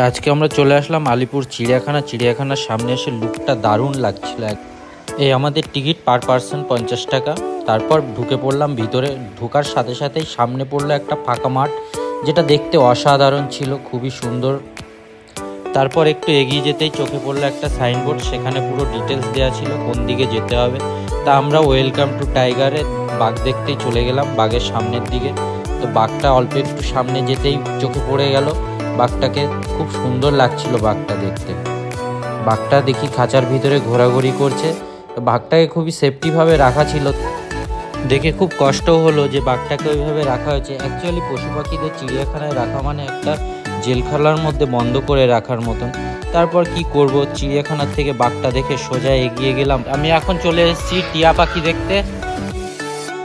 আজকে আমরা চলে আসলাম আলিপুর চিড়িয়াখানার সামনে এসে লুকটা দারুণ লাগছিল। এই আমাদের টিকিট পার পার্সন 50 টাকা। তারপর ঢুকে পড়লাম ভিতরে। ঢোকার সাথে সাথেই সামনে পড়লো একটা ফাঁকা মাঠ, যেটা দেখতে অসাধারণ ছিল, খুবই সুন্দর। তারপর একটু এগিয়ে যেতেই চোখে পড়লো একটা সাইনবোর্ড, সেখানে পুরো ডিটেলস দেওয়া ছিল কোন দিকে যেতে হবে। তা আমরা ওয়েলকাম টু টাইগারে বাঘ দেখতেই চলে গেলাম বাঘের সামনের দিকে। তো বাঘটা অল্প একটু সামনে যেতেই চোখে পড়ে গেল বাঘটাকে, খুব সুন্দর লাগছিল বাঘটা দেখতে। বাঘটা দেখি খাঁচার ভিতরে ঘোরাঘুরি করছে। বাঘটাকে খুবই সেফটিভাবে রাখা ছিল, দেখে খুব কষ্টও হলো যে বাঘটাকে ওইভাবে রাখা হয়েছে। অ্যাকচুয়ালি পশু পাখিদের চিড়িয়াখানায় রাখা মানে একটা জেলখানার মধ্যে বন্ধ করে রাখার মতন। তারপর কি করব, চিড়িয়াখানার থেকে বাঘটা দেখে সোজা এগিয়ে গেলাম। আমি এখন চলে এসেছি টিয়া পাখি দেখতে।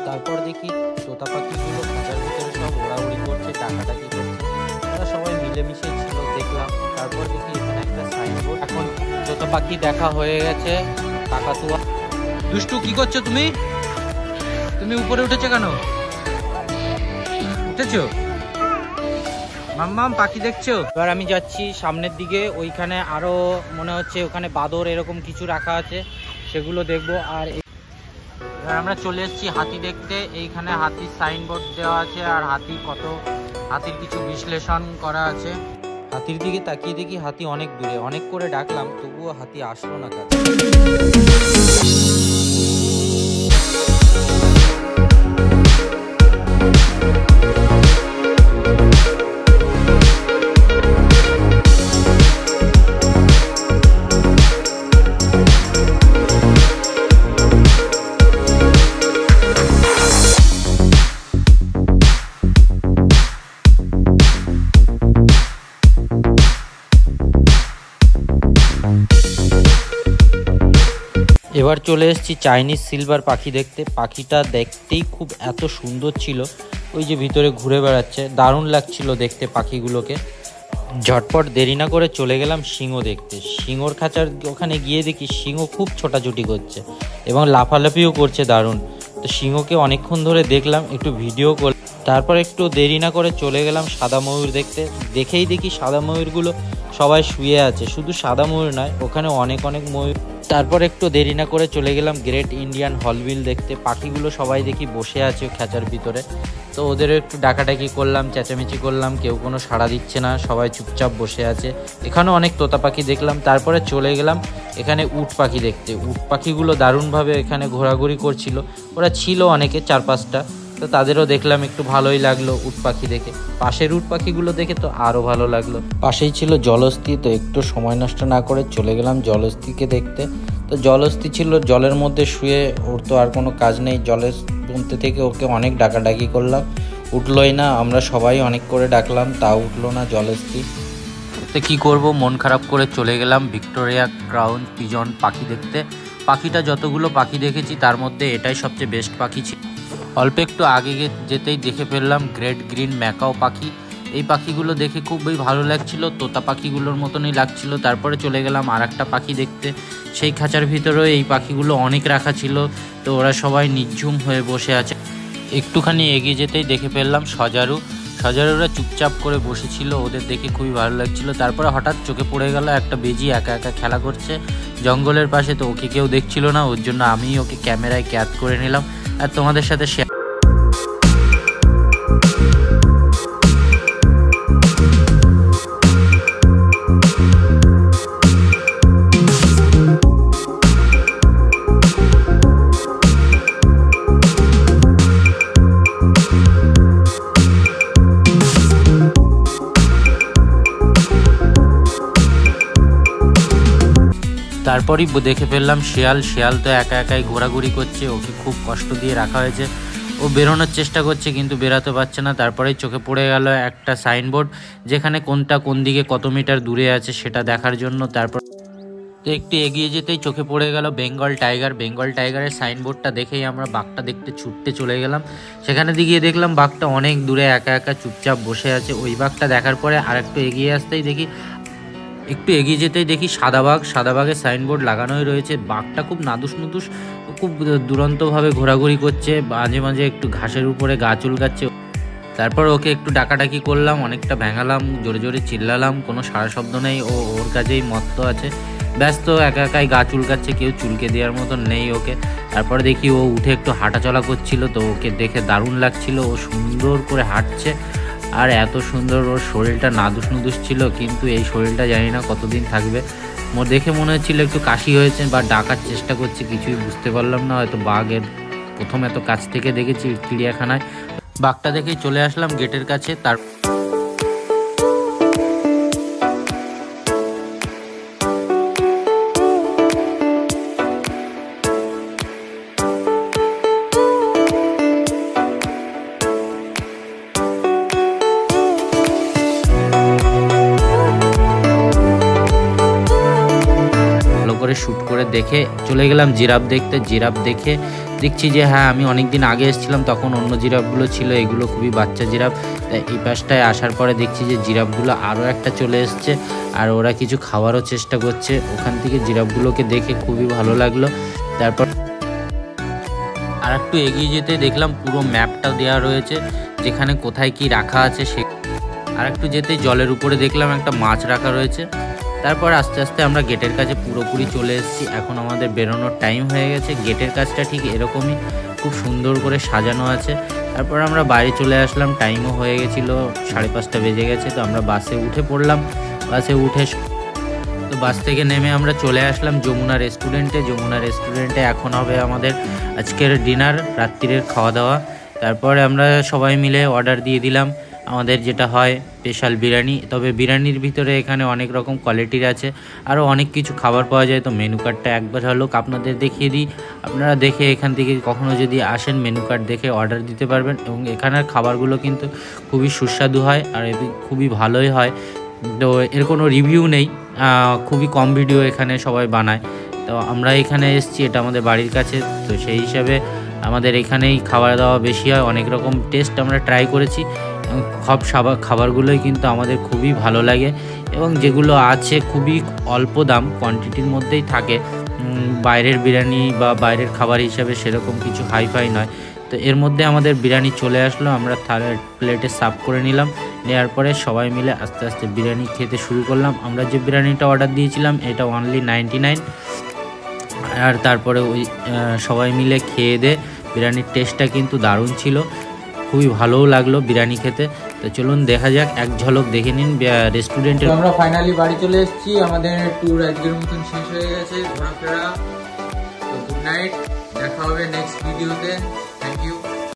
তারপর দেখি তোতা পাখিগুলো খাঁচার ভিতরে সব ওড়াউড়ি করছে, ডাকাডাকি করছে, তারা সবাই মিলেমিশে ছিল দেখলাম। তারপর দেখি এখানে একটা সাইনবোর্ড। এখন তোতা পাখি দেখা হয়ে গেছে, কাকাতুয়া। দুষ্টু, কি করছো তুমি? তুমি উপরে উঠেছো কেন? উঠেছো? মাম্মাম পাখি দেখছো? এবার আমি যাচ্ছি সামনের দিকে, ওইখানে আরো মনে হচ্ছে ওখানে বাদর এরকম কিছু রাখা আছে, সেগুলো দেখবো। আর এবার আমরা চলে এসেছি হাতি দেখতে। এইখানে হাতির সাইনবোর্ড দেওয়া আছে, আর হাতির কিছু বিশ্লেষণ করা আছে। হাতির দিকে তাকিয়ে দেখি হাতি অনেক দূরে, অনেক করে ডাকলাম তবুও হাতি আসলো না কাছে। এবার চলে এসেছি চাইনিজ সিলভার পাখি দেখতে। পাখিটা দেখতেই খুব এত সুন্দর ছিল, ওই যে ভিতরে ঘুরে বেড়াচ্ছে, দারুণ লাগছিল দেখতে পাখিগুলোকে। ঝটপট দেরি না করে চলে গেলাম সিংহ দেখতে। সিংহর খাঁচার ওখানে গিয়ে দেখি সিংহ খুব ছোটাছুটি করছে এবং লাফালাফিও করছে দারুণ। তো সিংহকে অনেকক্ষণ ধরে দেখলাম, একটু ভিডিও করলাম। তারপর একটু দেরি না করে চলে গেলাম সাদা ময়ূর দেখতে। দেখেই দেখি সাদা ময়ূরগুলো সবাই শুয়ে আছে, শুধু সাদা ময়ূর নয়, ওখানে অনেক ময়ূর। তারপর একটু দেরি না করে চলে গেলাম গ্রেট ইন্ডিয়ান হর্নবিল দেখতে। পাখিগুলো সবাই দেখি বসে আছে খাঁচার ভিতরে। তো ওদেরও একটু ডাকাডাকি করলাম, চেঁচামেচি করলাম, কেউ কোনো সাড়া দিচ্ছে না, সবাই চুপচাপ বসে আছে। এখানেও অনেক তোতা পাখি দেখলাম। তারপরে চলে গেলাম এখানে উট পাখি দেখতে। উট পাখিগুলো দারুণভাবে এখানে ঘোরাঘুরি করছিল, ওরা ছিল অনেকে 4-5টা। তো তাদেরও দেখলাম, একটু ভালোই লাগলো উট পাখি দেখে। পাশের উট পাখিগুলো দেখে তো আরও ভালো লাগলো। পাশেই ছিল জলহস্তী, তো একটু সময় নষ্ট না করে চলে গেলাম জলহস্তীকে দেখতে। তো জলহস্তী ছিল জলের মধ্যে শুয়ে, ওর তো আর কোনো কাজ নেই। জলের মধ্যে থেকে ওকে অনেক ডাকাডাকি করলাম, উঠলোই না। আমরা সবাই অনেক করে ডাকলাম, তাও উঠলো না জলহস্তী। তো কী করবো, মন খারাপ করে চলে গেলাম ভিক্টোরিয়া ক্রাউন পিজন পাখি দেখতে। পাখিটা যতগুলো পাখি দেখেছি তার মধ্যে এটাই সবচেয়ে বেস্ট পাখি ছিল। অল্প একটু আগে যেতেই দেখে ফেললাম গ্রেট গ্রিন ম্যাকাও পাখি। এই পাখিগুলো দেখে খুবই ভালো লাগছিল, তোতা পাখিগুলোর মতনই লাগছিল। তারপরে চলে গেলাম আর একটা পাখি দেখতে। সেই খাঁচার ভিতরেও এই পাখিগুলো অনেক রাখা ছিল, তো ওরা সবাই নিঝুম হয়ে বসে আছে। একটুখানি এগিয়ে যেতেই দেখে ফেললাম সজারুরা চুপচাপ করে বসেছিল, ওদের দেখে খুবই ভালো লাগছিল। তারপরে হঠাৎ চোখে পড়ে গেল একটা বেজি একা একা খেলা করছে জঙ্গলের পাশে। তো ওকে কেউ দেখছিল না, ওর জন্য আমি ওকে ক্যামেরায় ক্যাচ করে নিলাম আর তোমাদের সাথে শেয়ার। তারপরই দেখে ফেললাম শিয়াল তো একা একাই ঘোরাঘুরি করছে, ওকে খুব কষ্ট দিয়ে রাখা হয়েছে। ও বেরোনোর চেষ্টা করছে কিন্তু বেরাতে পারছে না। তারপরেই চোখে পড়ে গেল একটা সাইনবোর্ড, যেখানে কোনটা কোন দিকে কত মিটার দূরে আছে সেটা দেখার জন্য। তারপর তো একটু এগিয়ে যেতেই চোখে পড়ে গেল বেঙ্গল টাইগারের সাইনবোর্ডটা দেখেই আমরা বাঘটা দেখতে ছুটতে চলে গেলাম। সেখানে গিয়ে দেখলাম বাঘটা অনেক দূরে একা একা চুপচাপ বসে আছে। ওই বাঘটা দেখার পরে আর একটু এগিয়ে যেতেই দেখি সাদা বাঘের সাইনবোর্ড লাগানোই রয়েছে। বাঘটা খুব নাদুস খুব দুরন্তভাবে ঘোরাঘুরি করছে, মাঝে মাঝে একটু ঘাসের উপরে গা চুলকাচ্ছে। তারপর ওকে একটু ডাকাডাকি করলাম, অনেকটা ভেঙালাম, জোরে জোরে চিল্লালাম, কোনো সারা শব্দ নেই। ও ওর কাজেই মত্ত আছে, ব্যস্ত, একা একাই গা চুলকাচ্ছে, কেউ চুলকে দেওয়ার মতন নেই ওকে। তারপরে দেখি ও উঠে একটু হাঁটাচলা করছিল, তো ওকে দেখে দারুণ লাগছিল। ও সুন্দর করে হাঁটছে, আর এত সুন্দর, ওর শরীরটা নাদুস নুদুস ছিল, কিন্তু এই শরীরটা জানি না কতদিন থাকবে। মোর দেখে মনে হচ্ছিল একটু কাশি হয়েছে বা ডাকার চেষ্টা করছে, কিছুই বুঝতে পারলাম না। হয়তো বাঘের প্রথম এত কাছ থেকে দেখেছি চিড়িয়াখানায়, বাঘটা দেখেই চলে আসলাম গেটের কাছে। তার করে শ্যুট করে দেখে চলে গেলাম জিরাফ দেখতে। জিরাফ দেখে দেখছি যে হ্যাঁ, আমি অনেকদিন আগে এসেছিলাম, তখন অন্য জিরাফগুলো ছিল, এগুলো খুবই বাচ্চা জিরাফ। তাই এই পাশটায় আসার পরে দেখছি যে জিরাফগুলো আরও একটা চলে এসছে, আর ওরা কিছু খাওয়ারও চেষ্টা করছে। ওখান থেকে জিরাফগুলোকে দেখে খুবই ভালো লাগলো। তারপর আর একটু এগিয়ে যেতে দেখলাম পুরো ম্যাপটা দেওয়া রয়েছে, যেখানে কোথায় কি রাখা আছে। সে আর একটু যেতে জলের উপরে দেখলাম একটা মাছ রাখা রয়েছে। তারপর আস্তে আস্তে আমরা গেটের কাছে পুরোপুরি চলে এসেছি। এখন আমাদের বেরোনোর টাইম হয়ে গেছে। গেটের কাজটা ঠিক এরকমই, খুব সুন্দর করে সাজানো আছে। তারপর আমরা বাইরে চলে আসলাম, টাইমও হয়ে গেছিলো, 5:30 বেজে গেছে। তো আমরা বাসে উঠে পড়লাম। বাসে উঠে তো বাস থেকে নেমে আমরা চলে আসলাম যমুনা রেস্টুরেন্টে। যমুনা রেস্টুরেন্টে এখন হবে আমাদের আজকের ডিনার, রাত্রিরের খাওয়া দাওয়া। তারপরে আমরা সবাই মিলে অর্ডার দিয়ে দিলাম আমাদের যেটা হয় স্পেশাল বিরিয়ানি। তবে বিরিয়ানির ভিতরে এখানে অনেক রকম কোয়ালিটির আছে, আরও অনেক কিছু খাবার পাওয়া যায়। তো মেনু কার্ডটা একবার হলো আপনাদের দেখিয়ে দিই, আপনারা দেখে এখান থেকে কখনও যদি আসেন মেনু কার্ড দেখে অর্ডার দিতে পারবেন। এবং এখানের খাবারগুলো কিন্তু খুবই সুস্বাদু হয়, আর খুবই ভালোই হয়। তো এর কোনো রিভিউ নেই, খুবই কম ভিডিও এখানে সবাই বানায়। তো আমরা এখানে এসেছি, এটা আমাদের বাড়ির কাছে, তো সেই হিসাবে আমাদের এখানেই খাওয়া দাওয়া বেশি হয়। অনেক রকম টেস্ট আমরা ট্রাই করেছি, সব খাবারগুলোই কিন্তু আমাদের খুবই ভালো লাগে। এবং যেগুলো আছে খুবই অল্প দাম, কোয়ান্টিটির মধ্যেই থাকে। বাইরের বিরিয়ানি বা বাইরের খাবার হিসাবে সেরকম কিছু হাইফাই নয়। তো এর মধ্যে আমাদের বিরিয়ানি চলে আসলো, আমরা প্লেটে সার্ভ করে নিলাম। নেওয়ার পরে সবাই মিলে আস্তে আস্তে বিরিয়ানি খেতে শুরু করলাম। আমরা যে বিরিয়ানিটা অর্ডার দিয়েছিলাম এটা অনলি 99। আর তারপরে ওই সবাই মিলে খেয়ে দে, বিরিয়ানির টেস্টটা কিন্তু দারুণ ছিল, খুবই ভালোও লাগলো বিরিয়ানি খেতে। তো চলুন দেখা যাক, এক ঝলক দেখে নিন রেস্টুরেন্টে। আমরা ফাইনালি বাড়ি চলে এসেছি, আমাদের ট্যুর আজকের মতন শেষ হয়ে গেছে, ঘোরাফেরা। তো গুড নাইট, দেখা হবে নেক্সট ভিডিওতে।